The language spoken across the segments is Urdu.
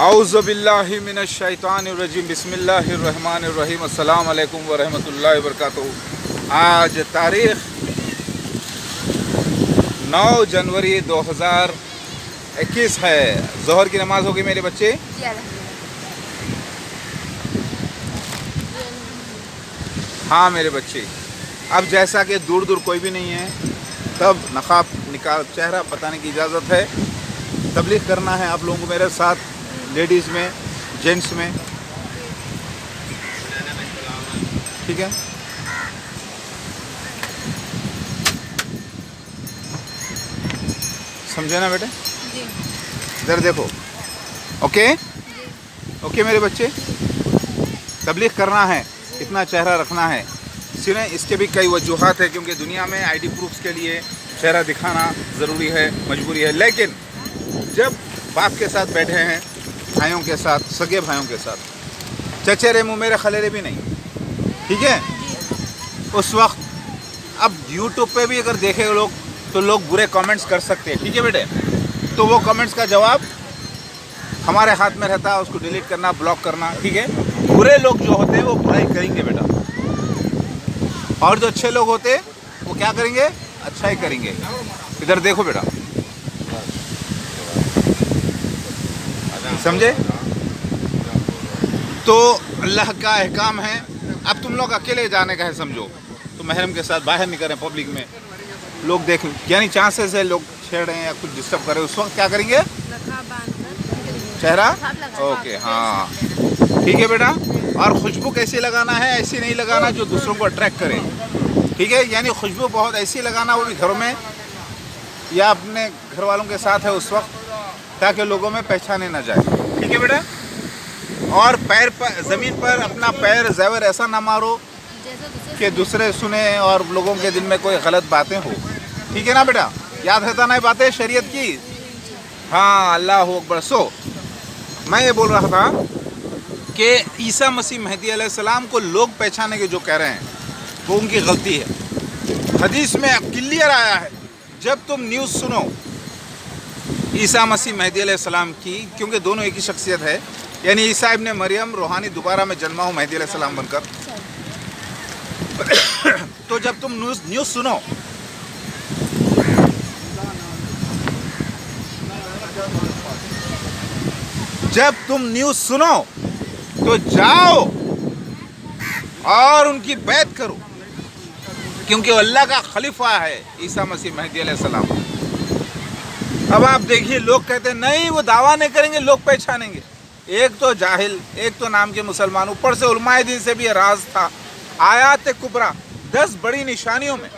اعوذ باللہ من الشیطان الرجیم بسم اللہ الرحمن الرحیم السلام علیکم ورحمۃ اللہ وبرکاتہ۔ آج تاریخ 9 جنوری 2021 ہے۔ ظہر کی نماز ہوگی میرے بچے؟ ہاں میرے بچے، اب جیسا کہ دور دور کوئی بھی نہیں ہے، تب نقاب نکال چہرہ بتانے کی اجازت ہے۔ تبلیغ کرنا ہے آپ لوگوں کو میرے ساتھ، لیڈیز میں، جینٹس میں، ٹھیک ہے؟ سمجھے نا بیٹے؟ جی ادھر دیکھو، اوکے جی اوکے میرے بچے، تبلیغ کرنا ہے، اتنا چہرہ رکھنا ہے۔ سنیں، اس کے بھی کئی وجوہات ہیں، کیونکہ دنیا میں آئی ڈی پروفس کے لیے چہرہ دکھانا ضروری ہے، مجبوری ہے۔ لیکن جب باپ کے ساتھ بیٹھے ہیں، بھائیوں کے ساتھ، سگے بھائیوں کے ساتھ، چچیرے منہ میرے خلیرے بھی نہیں، ٹھیک ہے؟ اس وقت اب یوٹیوب پہ بھی اگر دیکھے لوگ تو لوگ برے کامنٹس کر سکتے ہیں، ٹھیک ہے بیٹے؟ تو وہ کامنٹس کا جواب ہمارے ہاتھ میں رہتا ہے، اس کو ڈیلیٹ کرنا، بلاک کرنا، ٹھیک ہے؟ برے لوگ جو ہوتے ہیں وہ برائی کریں گے بیٹا، اور جو اچھے لوگ ہوتے وہ کیا کریں گے؟ اچھا ہی کریں گے۔ ادھر دیکھو بیٹا، سمجھے؟ تو اللہ کا احکام ہے، اب تم لوگ اکیلے جانے کا ہے سمجھو، تو محرم کے ساتھ باہر نکل رہے ہیں پبلک میں، لوگ دیکھ، یعنی چانسز ہے لوگ چھیڑ رہے ہیں یا کچھ ڈسٹرب کر رہے ہیں، اس وقت کیا کریں گے؟ چہرہ اوکے، ہاں ٹھیک ہے بیٹا۔ اور خوشبو کیسی لگانا ہے؟ ایسی نہیں لگانا جو دوسروں کو اٹریکٹ کرے، ٹھیک ہے؟ یعنی خوشبو بہت ایسی لگانا، وہ بھی گھروں میں یا اپنے گھر والوں کے ساتھ ہے اس وقت، تاکہ لوگوں میں پہچانے نہ جائے، ٹھیک ہے بیٹا؟ اور پیر پر، زمین پر اپنا پیر زیور ایسا نہ مارو کہ دوسرے سنیں اور لوگوں کے دل میں کوئی غلط باتیں ہو، ٹھیک ہے نا بیٹا؟ یاد رہتا نا یہ باتیں شریعت کی؟ ہاں، اللہ اکبر۔ سو میں یہ بول رہا تھا کہ عیسیٰ مسیح مہدی علیہ السلام کو لوگ پہچانے کے جو کہہ رہے ہیں وہ ان کی غلطی ہے۔ حدیث میں کلیئر آیا ہے، جب تم نیوز سنو عیسیٰ مسیح مہدی علیہ السلام کی، کیونکہ دونوں ایک ہی شخصیت ہے، یعنی عیسیٰ ابن مریم روحانی دوبارہ میں جنما ہوں مہدی علیہ السلام بن کر، تو جب تم نیوز سنو تو جاؤ اور ان کی بیعت کرو، کیونکہ وہ اللہ کا خلیفہ ہے عیسیٰ مسیح مہدی علیہ السلام۔ اب آپ دیکھیے، لوگ کہتے ہیں نہیں وہ دعویٰ نہیں کریں گے، لوگ پہچانیں گے۔ ایک تو جاہل، ایک تو نام کے مسلمان، اوپر سے علماء دین سے بھی یہ راز تھا۔ آیات کبریٰ، 10 بڑی نشانیوں میں،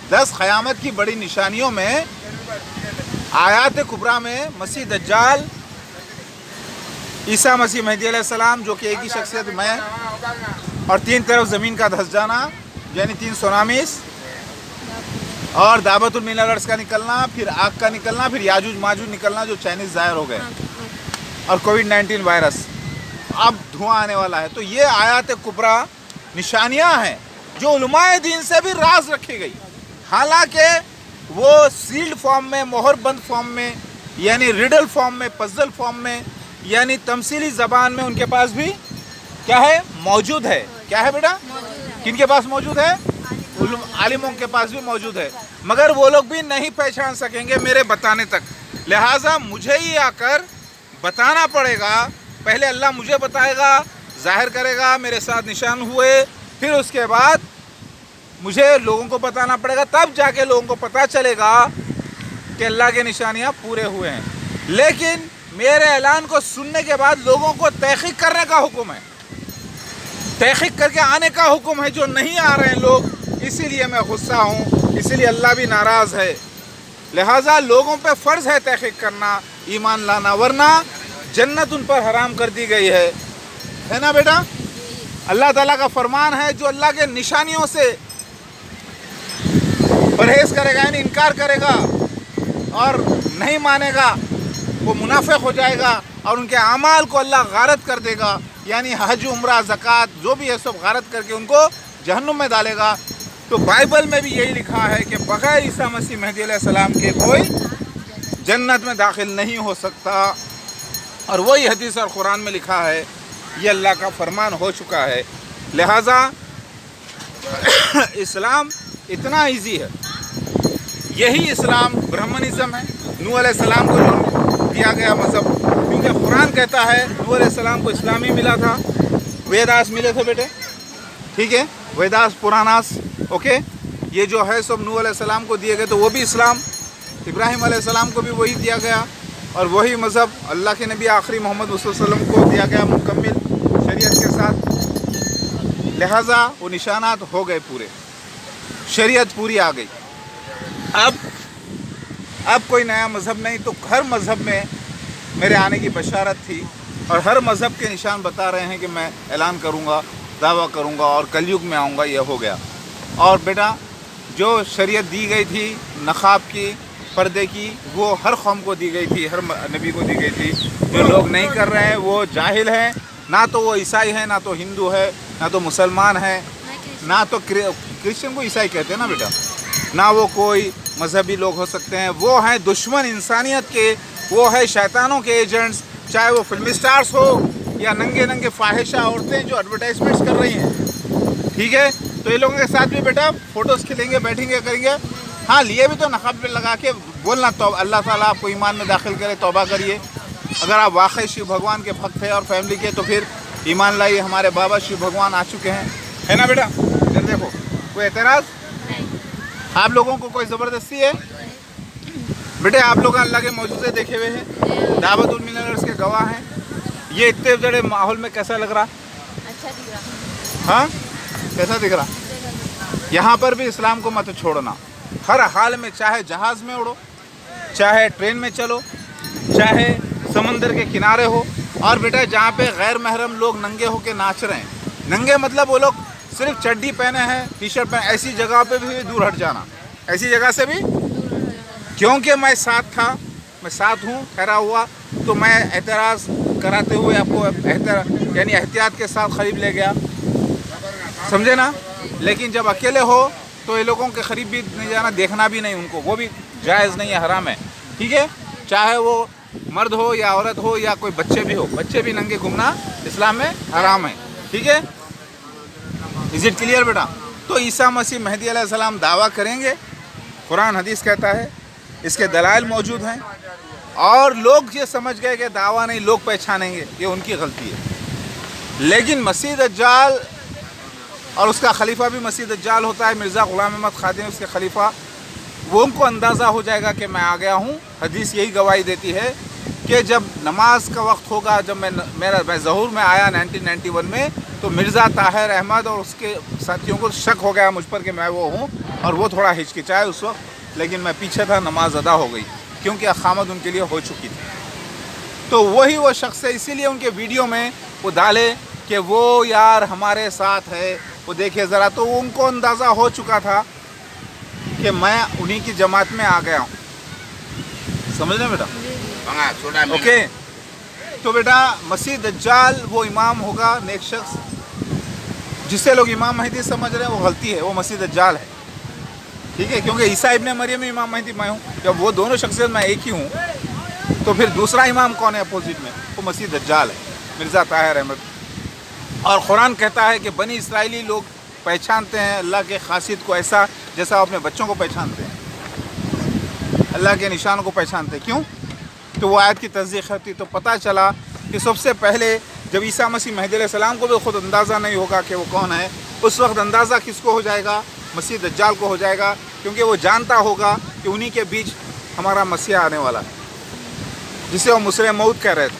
10 قیامت کی بڑی نشانیوں میں، آیات کبریٰ میں مسیح دجال، عیسیٰ مسیح مہدی علیہ السلام جو کہ ایک ہی شخصیت میں، اور 3 طرف زمین کا دھس جانا، یعنی 3 سونامیز، اور دعوت المینرز کا نکلنا، پھر آگ کا نکلنا، پھر یاجوج ماجوج نکلنا جو چائنیز ظاہر ہو گئے، اور کووڈ-19 وائرس، اب دھواں آنے والا ہے۔ تو یہ آیات کبریٰ نشانیاں ہیں جو علماء دین سے بھی راز رکھی گئی، حالانکہ وہ سیلڈ فارم میں، مہر بند فارم میں، یعنی ریڈل فارم میں، پزل فارم میں، یعنی تمثیلی زبان میں ان کے پاس بھی کیا ہے؟ موجود ہے۔ کیا ہے بیٹا؟ کن کے پاس موجود ہے؟ عالموں کے پاس بھی موجود ہے، مگر وہ لوگ بھی نہیں پہچان سکیں گے میرے بتانے تک، لہٰذا مجھے ہی آ کر بتانا پڑے گا۔ پہلے اللہ مجھے بتائے گا، ظاہر کرے گا، میرے ساتھ نشان ہوئے، پھر اس کے بعد مجھے لوگوں کو بتانا پڑے گا، تب جا کے لوگوں کو پتہ چلے گا کہ اللہ کے نشانیاں پورے ہوئے ہیں۔ لیکن میرے اعلان کو سننے کے بعد لوگوں کو تحقیق کرنے کا حکم ہے، تحقیق کر کے آنے کا حکم ہے۔ جو نہیں آ رہے ہیں لوگ، اسی لیے میں غصہ ہوں، اسی لیے اللہ بھی ناراض ہے۔ لہٰذا لوگوں پہ فرض ہے تحقیق کرنا، ایمان لانا، ورنہ جنت ان پر حرام کر دی گئی ہے نا بیٹا؟ اللہ تعالیٰ کا فرمان ہے، جو اللہ کے نشانیوں سے پرہیز کرے گا، یعنی انکار کرے گا اور نہیں مانے گا، وہ منافق ہو جائے گا، اور ان کے اعمال کو اللہ غارت کر دے گا، یعنی حج، عمرہ، زکوٰۃ جو بھی ہے سب غارت کر کے ان کو جہنم میں ڈالے گا۔ تو بائبل میں بھی یہی لکھا ہے کہ بغیر عیسیٰ مسیح مہدی علیہ السلام کے کوئی جنت میں داخل نہیں ہو سکتا۔ اور وہی حدیث اور قرآن میں لکھا ہے، یہ اللہ کا فرمان ہو چکا ہے۔ لہٰذا اسلام اتنا ایزی ہے، یہی اسلام برہمنزم ہے، نوح علیہ السلام کو جو دیا گیا مذہب، کیونکہ قرآن کہتا ہے نوح علیہ السلام کو اسلام ہی ملا تھا، ویداس ملے تھے بیٹے، ٹھیک ہے، ویداس پراناس، اوکے، یہ جو ہے سب نوح علیہ السلام کو دیے گئے، تو وہ بھی اسلام، ابراہیم علیہ السلام کو بھی وہی دیا گیا، اور وہی مذہب اللہ کے نبی آخری محمد صلی اللہ علیہ وسلم کو دیا گیا مکمل شریعت کے ساتھ۔ لہٰذا وہ نشانات ہو گئے پورے، شریعت پوری آ گئی۔ اب کوئی نیا مذہب نہیں، تو ہر مذہب میں میرے آنے کی بشارت تھی، اور ہر مذہب کے نشان بتا رہے ہیں کہ میں اعلان کروں گا، دعویٰ کروں گا اور کلیگ میں آؤں گا، یہ ہو گیا۔ اور بیٹا جو شریعت دی گئی تھی نقاب کی، پردے کی، وہ ہر قوم کو دی گئی تھی، ہر نبی کو دی گئی تھی۔ جو لوگ نہیں کر رہے ہیں وہ جاہل ہیں، نہ تو وہ عیسائی ہے، نہ تو ہندو ہے، نہ تو مسلمان ہے، نہ تو کرسچن کو عیسائی کہتے ہیں نا بیٹا، نہ وہ کوئی مذہبی لوگ ہو سکتے ہیں، وہ ہیں دشمن انسانیت کے، وہ ہے شیطانوں کے ایجنٹس، چاہے وہ فلم اسٹارز ہو یا ننگے ننگے فاحشہ عورتیں جو ایڈورٹائزمنٹس کر رہی ہیں، ٹھیک ہے۔ تو یہ لوگوں کے ساتھ بھی بیٹا فوٹوز کھلیں گے، بیٹھیں گے، کریں گے، ہاں لیے بھی تو نقاب پہ لگا کے بولنا تو اللہ تعالیٰ آپ کو ایمان میں داخل کرے، توبہ کریے۔ اگر آپ واقعی شیو بھگوان کے بھکت ہیں اور فیملی کے، تو پھر ایمان لائیے، ہمارے بابا شیو بھگوان آ چکے ہیں، ہے نا بیٹا؟ ادھر دیکھو، کوئی اعتراض؟ آپ لوگوں کو کوئی زبردستی ہے؟ بیٹے آپ لوگ اللہ کے معجزے دیکھے ہوئے ہیں، دعوت الملرز کے گواہ ہیں، یہ اتنے بڑے ماحول میں کیسا لگ رہا؟ اچھا دکھ رہا، ہاں کیسا دکھ رہا؟ یہاں پر بھی اسلام کو مت چھوڑنا، ہر حال میں، چاہے جہاز میں اڑو، چاہے ٹرین میں چلو، چاہے سمندر کے کنارے ہو، اور بیٹا جہاں پہ غیر محرم لوگ ننگے ہو کے ناچ رہے ہیں، ننگے مطلب وہ لوگ صرف چڈی پہنے ہیں، ٹی شرٹ پہنے، ایسی جگہ پہ بھی دور ہٹ جانا، ایسی جگہ سے بھی، کیونکہ میں ساتھ تھا، میں ساتھ ہوں ٹھہرا ہوا، تو میں اعتراض کراتے ہوئے آپ کو یعنی احتیاط کے ساتھ قریب لے گیا، سمجھے نا؟ لیکن جب اکیلے ہو تو یہ لوگوں کے قریب بھی نہیں جانا، دیکھنا بھی نہیں ان کو، وہ بھی جائز نہیں ہے، حرام ہے، ٹھیک ہے؟ چاہے وہ مرد ہو یا عورت ہو یا کوئی بچے بھی ہو، بچے بھی ننگے گھومنا اسلام میں حرام ہے، ٹھیک ہے؟ از اٹ کلیئر بیٹا؟ تو عیسیٰ مسیح مہدی علیہ السلام دعویٰ کریں گے، قرآن حدیث کہتا ہے، اس کے دلائل موجود ہیں، اور لوگ یہ سمجھ گئے کہ دعویٰ نہیں، لوگ پہچانیں گے، یہ ان کی غلطی ہے۔ لیکن مسیح دجال اور اس کا خلیفہ بھی مسیح دجال ہوتا ہے، مرزا غلام احمد قادری اس کے خلیفہ، وہ ان کو اندازہ ہو جائے گا کہ میں آ گیا ہوں۔ حدیث یہی گواہی دیتی ہے کہ جب نماز کا وقت ہوگا، جب میں ظہور میں آیا 1991 میں، تو مرزا طاہر احمد اور اس کے ساتھیوں کو شک ہو گیا مجھ پر کہ میں وہ ہوں، اور وہ تھوڑا ہچکچائے اس وقت، لیکن میں پیچھے تھا، نماز ادا ہو گئی، کیونکہ اقامت ان کے لیے ہو چکی تھی۔ تو وہی وہ شخص ہے، اسی لیے ان کے ویڈیو میں وہ ڈالے کہ وہ یار ہمارے ساتھ ہے، وہ دیکھے ذرا، تو ان کو اندازہ ہو چکا تھا کہ میں انہی کی جماعت میں آ گیا ہوں، سمجھ لیں بیٹا؟ اوکے، تو بیٹا مسیح دجال وہ امام ہوگا، نیک شخص، جسے لوگ امام مہدی سمجھ رہے ہیں، وہ غلطی ہے، وہ مسیح دجال ہے، ٹھیک ہے؟ کیونکہ عیسیٰ ابن مریم امام مہدی میں ہوں، جب وہ دونوں شخصیت میں ایک ہی ہوں، تو پھر دوسرا امام کون ہے اپوزٹ میں؟ وہ مسیح دجال ہے، مرزا طاہر احمد۔ اور قرآن کہتا ہے کہ بنی اسرائیلی لوگ پہچانتے ہیں اللہ کے خاصیت کو ایسا جیسا وہ اپنے بچوں کو پہچانتے ہیں، اللہ کے نشانوں کو پہچانتے ہیں۔ کیوں؟ تو وہ آیت کی تصدیق ہوتی، تو پتہ چلا کہ سب سے پہلے جب عیسیٰ مسیح مہدی علیہ السلام کو بھی خود اندازہ نہیں ہوگا کہ وہ کون ہے، اس وقت اندازہ کس کو ہو جائے گا؟ مسیح دجال کو ہو جائے گا، کیونکہ وہ جانتا ہوگا کہ انہی کے بیچ ہمارا مسیح آنے والا ہے، جسے وہ مسیح موعود کہہ رہے تھے۔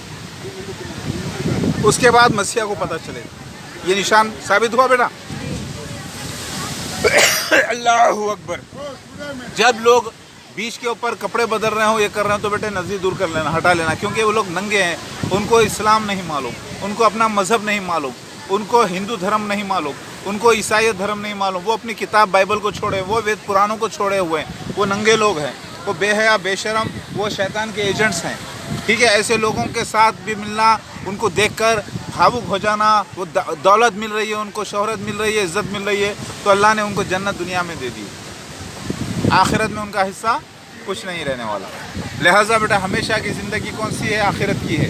اس کے بعد مسیح کو پتہ چلے، یہ نشان ثابت ہوا بیٹا؟ اللہ اکبر۔ جب لوگ بیچ کے اوپر کپڑے بدل رہے ہوں، یہ کر رہے ہیں، تو بیٹے نظر دور کر لینا، ہٹا لینا، کیونکہ وہ لوگ ننگے ہیں، ان کو اسلام نہیں معلوم، ان کو اپنا مذہب نہیں معلوم، ان کو ہندو دھرم نہیں معلوم، ان کو عیسائیت دھرم نہیں معلوم، وہ اپنی کتاب بائبل کو چھوڑے، وہ وید پرانوں کو چھوڑے ہوئے ہیں، وہ ننگے لوگ ہیں، وہ بے حیا بے شرم، وہ شیطان کے ایجنٹس ہیں، ٹھیک ہے؟ ایسے لوگوں کے ساتھ بھی ملنا، ان کو دیکھ کر بھاوک ہو جانا، وہ دولت مل رہی ہے، ان کو شہرت مل رہی ہے، عزت مل رہی ہے، تو اللہ نے ان کو جنت دنیا میں دے دی، آخرت میں ان کا حصہ کچھ نہیں رہنے والا۔ لہٰذا بیٹا ہمیشہ کی زندگی کون سی ہے؟ آخرت کی ہے۔